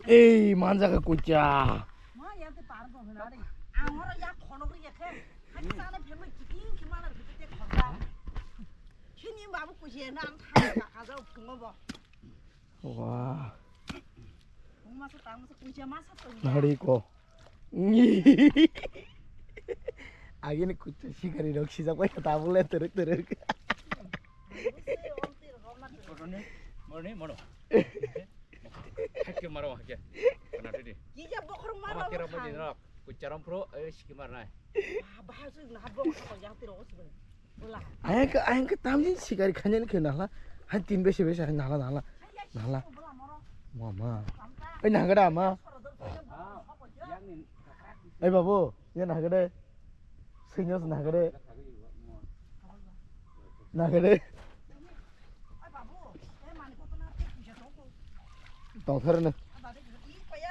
에이 만자가 꽂자. 뭐 얘한테 빠른 거 그나리. 아무런 야 코너그리 약해. 한 산에 뱀을 기긴 그만을 그때 건다. 신이 마법고 얘는 다 가서 붕어 봐. 와 동마서 땅마서 꾸지마 샀더니. 나리고. 아기는 꽂자 시간이 역시 잡고 다 볼래 드륵드륵. 뭐니 뭐노 할게 말아 할게 하나 둘이 이제 뭐 그런 말 아마 하고 깨라 뭐지 너 구짜람 프로 시키 말나 아, 마주 나봉 하고 양띠로 옷을 몰라. 아양 그 땀진 시간이 그냥 그 나라 한 띵배시 배시 한 나라 몰라 뭐마 에 나가라 아마 양님 에 바보 얘 나가래 생겨서 나가래 아 바보 애 많이 걷어놔 부셔 놓고 똥 털어는 아 나도 이 거야